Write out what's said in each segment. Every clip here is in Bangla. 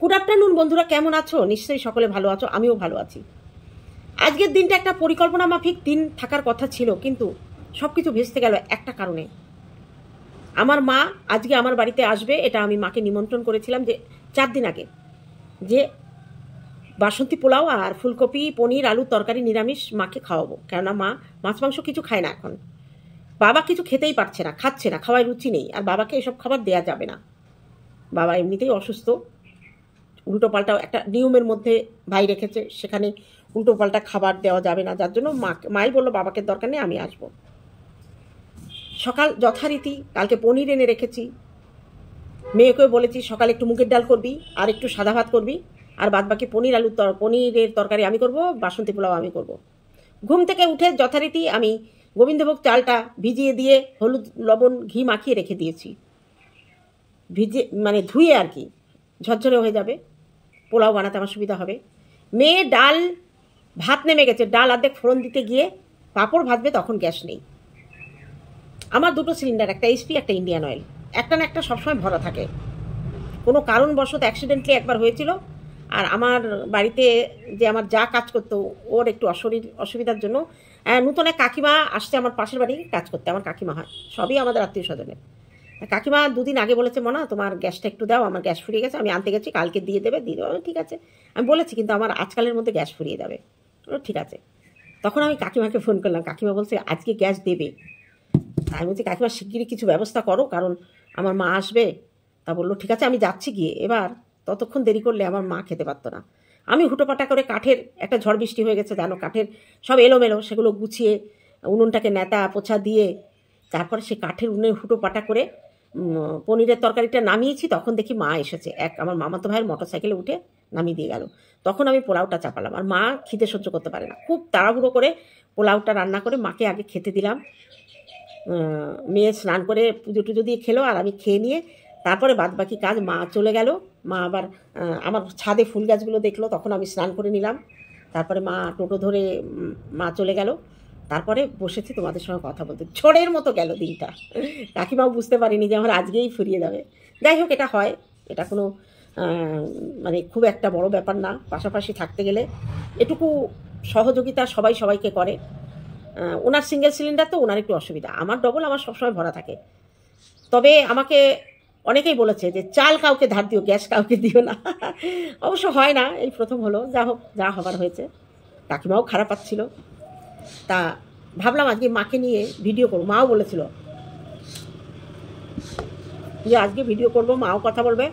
গুড আফটারনুন বন্ধুরা, কেমন আছো? নিশ্চয়ই সকলে ভালো আছো, আমিও ভালো আছি। আজকের দিনটা একটা পরিকল্পনা মাফিক দিন থাকার কথা ছিল, কিন্তু সব কিছু ভেস্তে গেল একটা কারণে। আমার মা আজকে আমার বাড়িতে আসবে, এটা আমি মাকে নিমন্ত্রণ করেছিলাম যে 4 দিন আগে, যে বাসন্তী পোলাও আর ফুলকপি পনির আলুর তরকারি নিরামিষ মাকে খাওয়াবো, কেননা মা মাছ মাংস কিছু খায় না এখন। বাবা কিছু খেতেই পারছে না, খাচ্ছে না, খাওয়ার রুচি নেই, আর বাবাকে এসব খাবার দেয়া যাবে না। বাবা এমনিতেই অসুস্থ, উল্টো পাল্টা একটা নিয়মের মধ্যে ভাই রেখেছে, সেখানে উল্টো পাল্টা খাবার দেওয়া যাবে না, যার জন্য মাই বললো বাবাকে দরকার নেই, আমি আসবো। সকাল যথারীতি কালকে পনির এনে রেখেছি, মেয়েকেও বলেছি সকালে একটু মুগের ডাল করবি আর একটু সাদা ভাত করবি, আর বাদ বাকি পনিরের তরকারি আমি করব, বাসন্তী পোলাও আমি করব। ঘুম থেকে উঠে যথারীতি আমি গোবিন্দভোগ চালটা ভিজিয়ে দিয়ে হলুদ লবণ ঘি মাখিয়ে রেখে দিয়েছি, মানে ধুয়ে আর কি, ঝরঝরে হয়ে যাবে, পোলাও বানাতে আমার সুবিধা হবে। মেয়ে ডাল ভাত নেমে গেছে, ডাল অর্ধেক ফোড়ন দিতে গিয়ে পাঁপড় ভাজবে, তখন গ্যাস নেই। আমার 2টো সিলিন্ডার, একটা এইচপি একটা ইন্ডিয়ান অয়েল, একটা না একটা সবসময় ভরা থাকে। কোনো কারণবশত অ্যাক্সিডেন্টলি একবার হয়েছিল, আর আমার বাড়িতে যে আমার যা কাজ করতো ওর একটু অসুবিধার জন্য নতুন এক কাকিমা আসছে আমার পাশের বাড়ি কাজ করতে, আমার কাকিমা হয়, সবই আমাদের আত্মীয় স্বজনের। কাকিমা 2 দিন আগে বলেছে, মনা তোমার গ্যাসটা একটু দাও, আমার গ্যাস ফুরিয়ে গেছে, আমি আনতে গেছি, কালকে দিয়ে দেবে। ঠিক আছে আমি বলেছি, কিন্তু আমার আজকালের মধ্যে গ্যাস ফুরিয়ে যাবে। ঠিক আছে। তখন আমি কাকিমাকে ফোন করলাম, কাকিমা বলছে আজকে গ্যাস দেবে। আমি বলছি কাকিমা শিগগিরই কিছু ব্যবস্থা করো, কারণ আমার মা আসবে। তা বললো ঠিক আছে আমি যাচ্ছি গিয়ে। এবার ততক্ষণ দেরি করলে আমার মা খেতে পারতো না। আমি হুটোপাটা করে, কাঠের একটা ঝড় বৃষ্টি হয়ে গেছে জানো, কাঠের সব এলোমেলো, সেগুলো গুছিয়ে উনুনটাকে নেতা পোছা দিয়ে তারপরে সে কাঠের উনুনে হুটোপাটা করে পনিরের তরকারিটা নামিয়েছি। তখন দেখি মা এসেছে, আমার মামাতো ভাইয়ের মোটরসাইকেলে উঠে নামিয়ে দিয়ে গেল। তখন আমি পোলাওটা চাপালাম, আর মা খিদে সহ্য করতে পারে না, খুব তাড়াহুড়ো করে পোলাওটা রান্না করে মাকে আগে খেতে দিলাম। মেয়ে স্নান করে পুজো টুজো দিয়ে খেলো, আর আমি খেয়ে নিয়ে তারপরে বাদ বাকি কাজ, মা চলে গেল। মা আবার আমার ছাদে ফুল গাছগুলো দেখলো, তখন আমি স্নান করে নিলাম। তারপরে মা টোটো ধরে মা চলে গেল। তারপরে বসেছি তোমাদের সঙ্গে কথা বলতে, ঝড়ের মতো গেল দিনটা। কাকিমাও বুঝতে পারিনি যে আমার আজকেই ফুরিয়ে যাবে। যাই হোক, এটা হয়, এটা কোনো মানে খুব একটা বড় ব্যাপার না। পাশাপাশি থাকতে গেলে এটুকু সহযোগিতা সবাই সবাইকে করে। ওনার সিঙ্গেল সিলিন্ডার তো ওনার একটু অসুবিধা, আমার ডবল, আমার সবসময় ভরা থাকে। তবে আমাকে অনেকেই বলেছে যে চাল কাউকে ধার দিও, গ্যাস কাউকে দিও না। অবশ্য হয় না, এই প্রথম হলো, যা হোক, যা হবার হয়েছে। কাকিমাও খারাপ পাচ্ছিল, তা ভাবলাম আজকে মাকে নিয়ে ভিডিও করবো। মাও বলেছিল যে আজকে ভিডিও করবো, মাও কথা বলবে,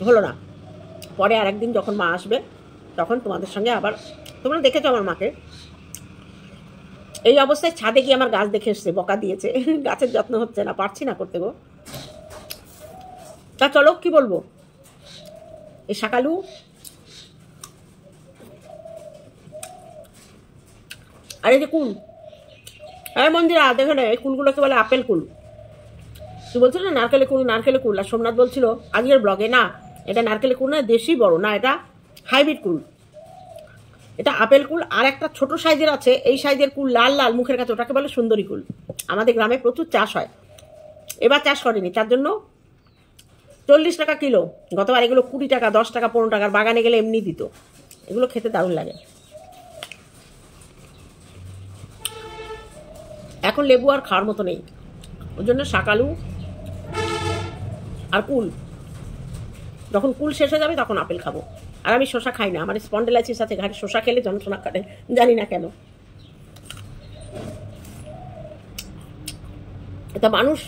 হলো না। পরে আর একদিন যখন মা আসবে তখন তোমাদের সঙ্গে আবার, তোমরা দেখেছো আমার মাকে এই অবস্থায়, ছাদে গিয়ে আমার গাছ দেখে এসছে, বকা দিয়েছে, গাছের যত্ন হচ্ছে না, পারছি না করতে গো। তা চলো, কি বলবো, এই সকালু আর এই যে কুল, হ্যাঁ মন্দিরা দেখে না, এই কুলগুলোকে বলে আপেল কুল। তুই বলছিল না নারকেলে কুল, নারকেলে কুল, আর সোমনাথ বলছিল আজকের ব্লগে, না এটা নারকেলে কুল না, দেশি বড় না, এটা হাইব্রিড কুল, এটা আপেল কুল। আর একটা ছোট সাইজের আছে, এই সাইজের কুল লাল লাল মুখের কাছে, ওটাকে বলে সুন্দরী কুল। আমাদের গ্রামে প্রচুর চাষ হয়, এবার চাষ করেনি, তার জন্য 40 টাকা কিলো। গতবার এগুলো 20 টাকা, 10 টাকা, 15 টাকার, বাগানে গেলে এমনি দিত। এগুলো খেতে দারুণ লাগে। এখন লেবু আর খাওয়ার মতো নেই, ওই জন্য শাকালু আর কুল, যখন কুল শেষ হয়ে যাবে তখন আপেল খাবো। আর আমি শসা খাই না, আমার স্পন্ডেলাইসিস আছে, ঘাড়ে শসা খেলে যন্ত্রণা করে, জানি না কেন। তা মানুষ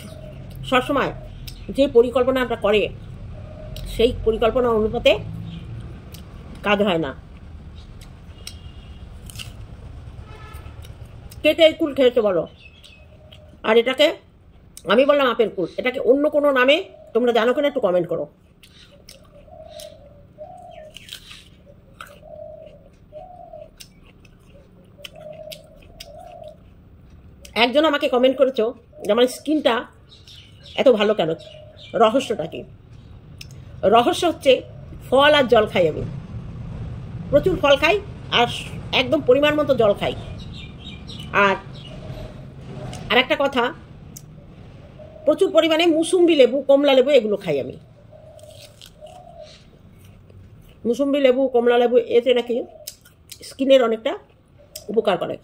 সবসময় যে পরিকল্পনাটা করে সেই পরিকল্পনা অনুপাতে কাজ হয় না। কে কে এই কুল খেয়েছে বলো? আর এটাকে আমি বললাম আপেল কুল, এটাকে অন্য কোনো নামে তোমরা জানো কিনা একটু কমেন্ট করো। একজন আমাকে কমেন্ট করেছো যে আমার স্কিনটা এত ভালো কেন, রহস্যটা কি? রহস্য হচ্ছে ফল আর জল খাই আমি, প্রচুর ফল খাই আর একদম পরিমাণ মতো জল খাই। আর একটা কথা, প্রচুর পরিমাণে মুসুম্বি লেবু, কমলা লেবু, এগুলো খাই আমি। মুসুম্বি লেবু, কমলা লেবু এতে নাকি স্কিনের অনেকটা উপকার করে।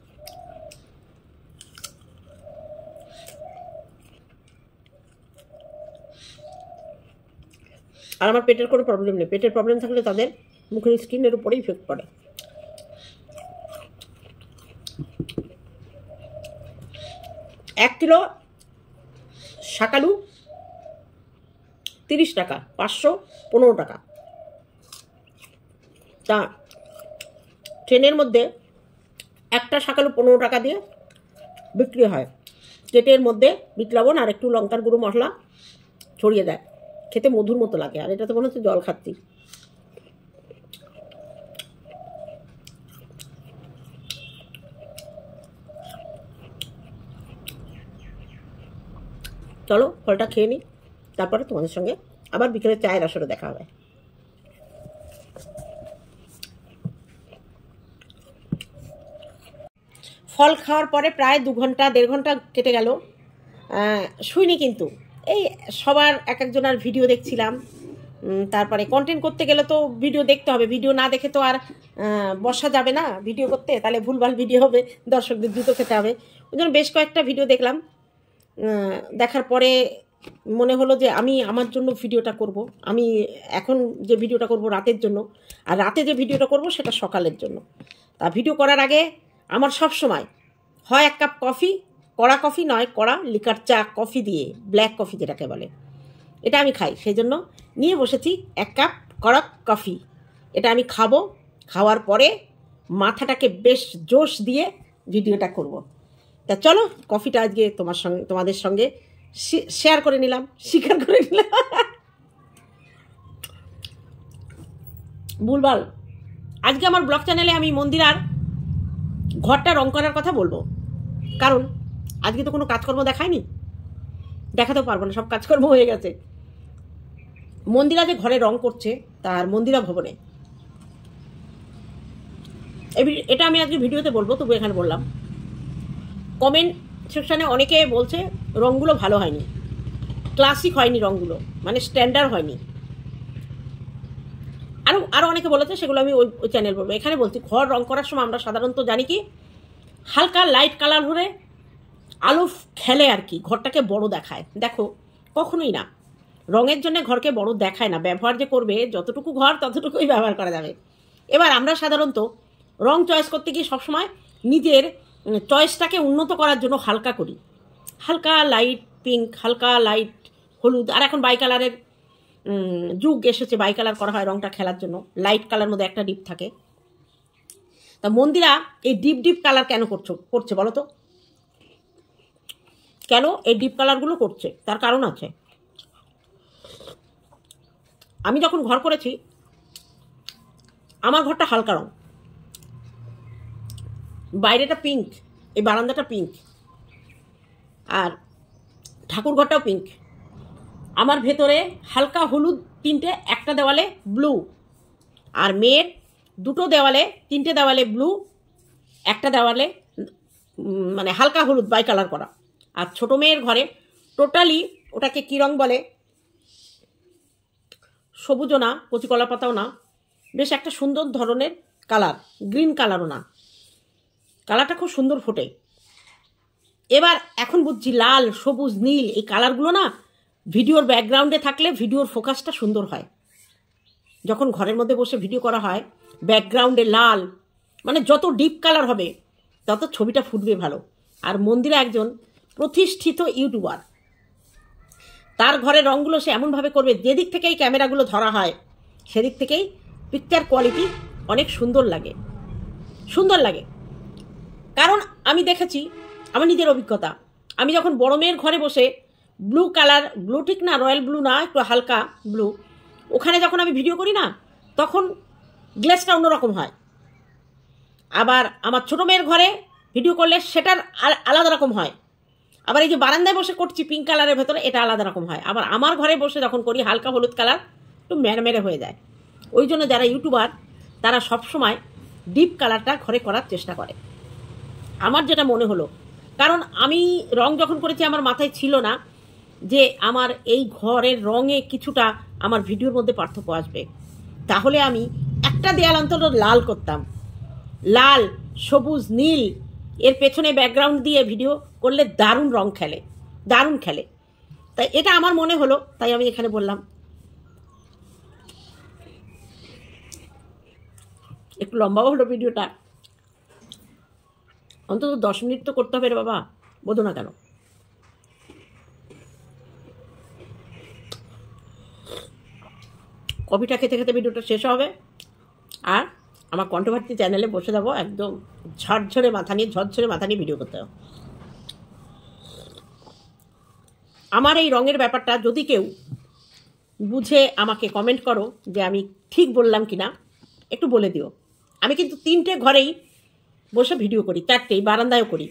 আর আমার পেটের কোনো প্রবলেম নেই। পেটের প্রবলেম থাকলে তাদের মুখের স্কিনের উপরে ইফেক্ট পড়ে। এক কিলো শাকালু 30 টাকা, 515 টাকা। তা ট্রেনের মধ্যে একটা শাকালু 15 টাকা দিয়ে বিক্রি হয়। কেটের মধ্যে বিট লবণ আর একটু লঙ্কার গুঁড়ো মশলা ছড়িয়ে দেয়, খেতে মধুর মতো লাগে। আর এটা তো মনে হচ্ছে জল খাচ্ছি। চলো ফলটা খেয়ে নিই, তারপরে তোমাদের সঙ্গে আবার বিকেলে চায়ের আসরে দেখা হবে। ফল খাওয়ার পরে প্রায় 2 ঘন্টা 1.5 ঘন্টা কেটে গেল, শুইনি কিন্তু এই সবার এক একজনের ভিডিও দেখছিলাম। তারপরে কন্টেন্ট করতে গেলে তো ভিডিও দেখতে হবে, ভিডিও না দেখে তো আর বসা যাবে না ভিডিও করতে, তাহলে ভুলভাল ভিডিও হবে, দর্শকদের জুতো খেতে হবে। ওই জন্য বেশ কয়েকটা ভিডিও দেখলাম। দেখার পরে মনে হলো যে আমি আমার জন্য ভিডিওটা করব। আমি এখন যে ভিডিওটা করব রাতের জন্য, আর রাতে যে ভিডিওটা করব সেটা সকালের জন্য। তা ভিডিও করার আগে আমার সব সময় হয় 1 কাপ কফি, কড়া কফি নয়, কড়া লিকার চা, কফি দিয়ে ব্ল্যাক কফি যেটাকে বলে, এটা আমি খাই। সেই জন্য নিয়ে বসেছি 1 কাপ কড়া কফি। এটা আমি খাবো, খাওয়ার পরে মাথাটাকে বেশ জোশ দিয়ে ভিডিওটা করব। তা চলো কফিটা আজকে তোমাদের সঙ্গে শেয়ার করে নিলাম, স্বীকার করে নিলাম। ভুলভাল। আজকে আমার ব্লগ চ্যানেলে আমি মন্দিরার ঘরটা রং করার কথা বলবো, কারণ আজকে তো কোনো কাজকর্ম দেখায়নি, দেখাতেও পারবো না, সব কাজকর্ম হয়ে গেছে। মন্দিরা যে ঘরে রং করছে তার মন্দিরা ভবনে, এটা আমি আজকে ভিডিওতে বলবো, তবু এখানে বললাম। কমেন্ট সেকশানে অনেকে বলছে রঙগুলো ভালো হয়নি, ক্লাসিক হয়নি রঙগুলো, মানে স্ট্যান্ডার্ড হয়নি। আরও অনেকে বলেছে, সেগুলো আমি ওই চ্যানেল বলবো। এখানে বলছি ঘর রং করার সময় আমরা সাধারণত জানি কি, হালকা লাইট কালার হলে আলো খেলে আর কি, ঘরটাকে বড় দেখায়। দেখো কখনোই না, রঙের জন্য ঘরকে বড় দেখায় না। ব্যবহার যে করবে, যতটুকু ঘর ততটুকুই ব্যবহার করা যাবে। এবার আমরা সাধারণত রং চয়েস করতে গিয়ে সবসময় নিজের চয়েসটাকে উন্নত করার জন্য হালকা করি, হালকা লাইট পিঙ্ক, হালকা লাইট হলুদ। আর এখন বাই কালারের যুগ এসেছে, বাই কালার করা হয় রংটা খেলার জন্য। লাইট কালার মধ্যে একটা ডিপ থাকে। তা মন্দিরা এই ডিপ কালার কেন করছে বলো তো? কেন এই ডিপ কালারগুলো করছে? তার কারণ আছে। আমি যখন ঘর করেছি, আমার ঘরটা হালকা রং, বাইরেটা পিঙ্ক, এই বারান্দাটা পিঙ্ক, আর ঠাকুর ঘরটাও পিঙ্ক। আমার ভেতরে হালকা হলুদ 3টে, একটা দেওয়ালে ব্লু, আর মেয়ের 2টো দেওয়ালে, 3টে দেওয়ালে ব্লু, একটা দেওয়ালে মানে হালকা হলুদ বাই কালার করা। আর ছোটো মেয়ের ঘরে টোটালি ওটাকে কী রং বলে, সবুজও না, কচি কলা পাতাও না, বেশ একটা সুন্দর ধরনের কালার, গ্রিন কালারও না, কালারটা খুব সুন্দর ফোটে। এবার এখন বুঝছি লাল, সবুজ, নীল এই কালারগুলো না ভিডিওর ব্যাকগ্রাউন্ডে থাকলে ভিডিওর ফোকাসটা সুন্দর হয়। যখন ঘরের মধ্যে বসে ভিডিও করা হয়, ব্যাকগ্রাউন্ডে লাল, মানে যত ডিপ কালার হবে তত ছবিটা ফুটবে ভালো। আর মন্দিরা একজন প্রতিষ্ঠিত ইউটিউবার, তার ঘরের রঙগুলো সে এমনভাবে করবে, যেদিক থেকেই ক্যামেরাগুলো ধরা হয় সেদিক থেকেই পিকচার কোয়ালিটি অনেক সুন্দর লাগে, সুন্দর লাগে। কারণ আমি দেখেছি, আমার নিজের অভিজ্ঞতা, আমি যখন বড় মেয়ের ঘরে বসে ব্লু কালার, ব্লু ঠিক না, রয়্যাল ব্লু না, একটু হালকা ব্লু, ওখানে যখন আমি ভিডিও করি না, তখন গ্লেসটা অন্যরকম হয়। আবার আমার ছোটো মেয়ের ঘরে ভিডিও করলে সেটার আলাদা রকম হয়। আবার এই যে বারান্দায় বসে করছি পিঙ্ক কালারের ভেতরে, এটা আলাদা রকম হয়। আবার আমার ঘরে বসে যখন করি হালকা হলুদ কালার, একটু মেরে হয়ে যায়। ওই জন্য যারা ইউটিউবার তারা সবসময় ডিপ কালারটা ঘরে করার চেষ্টা করে, আমার যেটা মনে হলো। কারণ আমি রং যখন করেছি আমার মাথায় ছিল না যে আমার এই ঘরের রঙে কিছুটা আমার ভিডিওর মধ্যে পার্থক্য আসবে। তাহলে আমি একটা দেয়াল অন্তত লাল করতাম, লাল, সবুজ, নীল, এর পেছনে ব্যাকগ্রাউন্ড দিয়ে ভিডিও করলে দারুণ রং খেলে, দারুণ খেলে। তাই এটা আমার মনে হলো, তাই আমি এখানে বললাম। একটু লম্বাও হলো ভিডিওটা, অন্তত 10 মিনিট তো করতে হবে রে বাবা, বোঝো না কেন? কফিটা খেতে খেতে ভিডিওটা শেষ হবে, আর আমার কণ্ঠভারতী চ্যানেলে বসে যাবো একদম ঝরঝরে মাথা নিয়ে ভিডিও করতে হবে। আমার এই রঙের ব্যাপারটা যদি কেউ বুঝে আমাকে কমেন্ট করো যে আমি ঠিক বললাম কি না, একটু বলে দিও। আমি কিন্তু 3টে ঘরেই বসে ভিডিও করি, 4টেই বারান্দায়ও করি।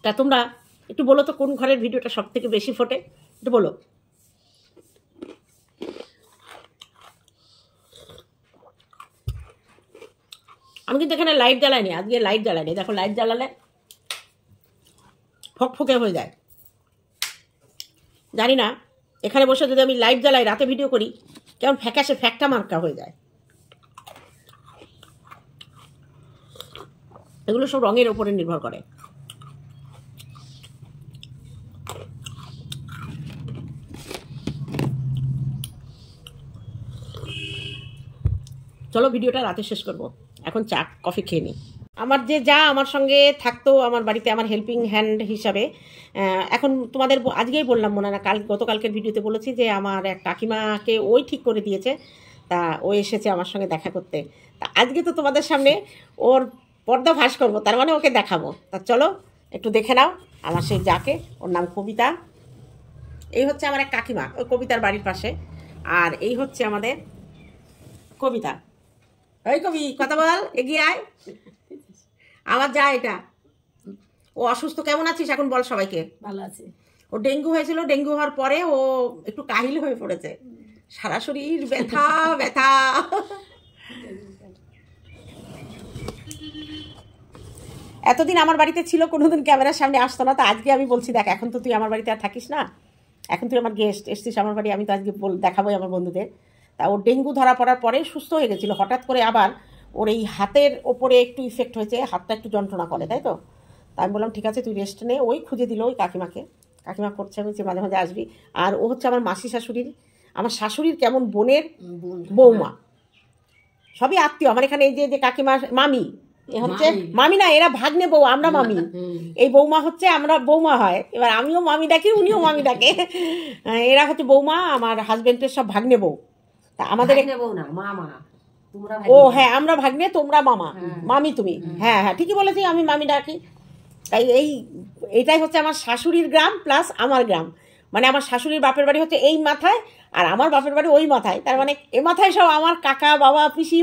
তা তোমরা একটু বলো তো কোন ঘরের ভিডিওটা সব থেকে বেশি ফোটে, একটু বলো। আমি কিন্তু এখানে লাইট জ্বালাইনি, আজকে লাইট জ্বালাইনি। দেখো লাইট জ্বালালে ফকফকে হয়ে যায়। জানি না এখানে বসে যদি আমি লাইট জ্বালাই, রাতে ভিডিও করি, কেমন ফ্যাকাশে ফ্যাক্টা মার্কা হয়ে যায়। এগুলো সব রঙের ওপরে নির্ভর করে। চলো ভিডিওটা রাতে শেষ করব, এখন চা কফি খেয়ে নিই। আমার যে যা আমার সঙ্গে থাকতো আমার বাড়িতে, আমার হেল্পিং হ্যান্ড হিসাবে, এখন তোমাদের আজকেই বললাম মনে না, গতকালকের ভিডিওতে বলেছি যে আমার এক কাকিমাকে ওই ঠিক করে দিয়েছে, তা ও এসেছে আমার সঙ্গে দেখা করতে। তা আজকে তো তোমাদের সামনে ওর পর্দা ফাঁস করবো, তার মানে ওকে দেখাবো। তা চলো একটু দেখে নাও আমার সেই যাকে, ওর নাম কবিতা। এই হচ্ছে আমার এক কাকিমা, ওই কবিতার বাড়ির পাশে। আর এই হচ্ছে আমাদের কবিতা। ওই কবি কথা বল, এগিয়ে আয়। আমার যা এটা, ও অসুস্থ। কেমন আছিস এখন বল সবাইকে? ভালো আছে। ও ডেঙ্গু হয়েছিল, ডেঙ্গু হওয়ার পরে ও একটু কাহিল হয়ে পড়েছে, সারা শরীর ব্যথা ব্যথা। এতদিন আমার বাড়িতে ছিল, কোনোদিন ক্যামেরার সামনে আসতো না। তা আজকে আমি বলছি দেখ, এখন তো তুই আমার বাড়িতে আর থাকিস না, এখন তুই আমার গেস্ট, এসছিস আমার বাড়ি, আমি তো আজকে দেখাবোই আমার বন্ধুদের। তা ওর ডেঙ্গু ধরা পড়ার পরে সুস্থ হয়ে গেছিলো, হঠাৎ করে আবার ওর এই হাতের ওপরে একটু ইফেক্ট হয়েছে, হাতটা একটু যন্ত্রণা করে, তাই তো। তা আমি বললাম ঠিক আছে তুই রেস্ট নে। ওই খুঁজে দিল ওই কাকিমাকে, কাকিমা করছে, আমি যে মাঝে মাঝে আসবি। আর ও হচ্ছে আমার মাসি শাশুড়ির, আমার শাশুড়ির কেমন বোনের বৌমা, সবই আত্মীয় আমার এখানে। এই যে কাকিমা মামি, এ হচ্ছে মামি না, এরা ভাগ্নে বউ, আমরা মামি। এই বৌমা হচ্ছে, আমরা বৌমা হয়, এবার আমিও মামি ডাকি, উনিও মামি ডাকে। এরা হচ্ছে বৌমা, আমার হাজবেন্ডের সব ভাগ্নে বউ। তা আমাদের ও হ্যাঁ, আমরা ভাগ্নে, তোমরা মামা, মামি তুমি। হ্যাঁ হ্যাঁ ঠিকই বলেছি, আমি মামি ডাকি। তাই এইটাই হচ্ছে আমার শাশুড়ির গ্রাম প্লাস আমার গ্রাম। মানে আমার শাশুড়ির বাপের বাড়ি হচ্ছে এই মাথায়, আর আমার বাপের বাড়ি ওই মাথায়। তার মানে এ মাথায় সব আমার কাকা বাবা পিসি,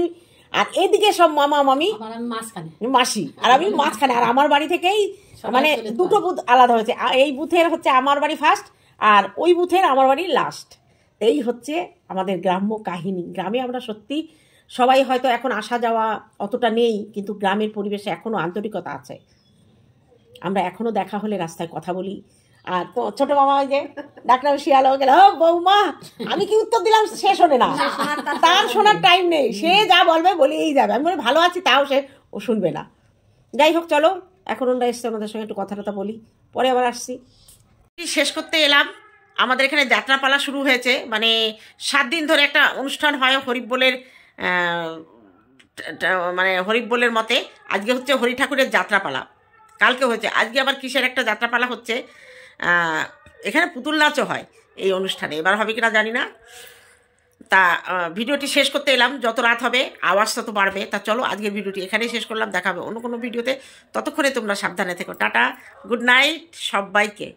আর এদিকে সব মামা মামি মাসি, আর আমি মাঝখানে। আর আমার বাড়ি থেকেই মানে দুটো বুথ আলাদা হয়েছে, এই বুথের হচ্ছে আমার বাড়ি ফার্স্ট, আর ওই বুথের আমার বাড়ি লাস্ট। এই হচ্ছে আমাদের গ্রাম্য কাহিনী। গ্রামে আমরা সত্যি সবাই হয়তো এখন আসা যাওয়া অতটা নেই, কিন্তু গ্রামের পরিবেশে এখনও আন্তরিকতা আছে। আমরা এখনও দেখা হলে রাস্তায় কথা বলি। আর ছোট মামা ওই যে ডাক্তার শিয়াল গেল, ও বৌমা, আমি কি উত্তর দিলাম সে শোনে না, তার শোনার টাইম নেই, সে যা বলবে বলেই যাবে। আমি বলি ভালো আছি, তাও ও শুনবে না। যাই হোক চলো, এখন ওরা এসছে, ওনাদের সঙ্গে একটু কথা বলি, পরে আবার আসছি। শেষ করতে এলাম। আমাদের এখানে যাত্রাপালা শুরু হয়েছে, মানে 7 দিন ধরে একটা অনুষ্ঠান হয় হরিবোলের, মানে হরিবোলের মতে। আজকে হচ্ছে হরি ঠাকুরের যাত্রাপালা, কালকে হয়েছে, আজকে আবার কিসের একটা যাত্রাপালা হচ্ছে। এখানে পুতুল নাচও হয় এই অনুষ্ঠানে, এবার হবে কিনা জানি না। তা ভিডিওটি শেষ করতে এলাম, যত রাত হবে আওয়াজ তত বাড়বে। তা চলো আজকের ভিডিওটি এখানেই শেষ করলাম, দেখা হবে অন্য কোনো ভিডিওতে। ততক্ষণে তোমরা সাবধানে থেকো। টাটা, গুড নাইট সবাইকে।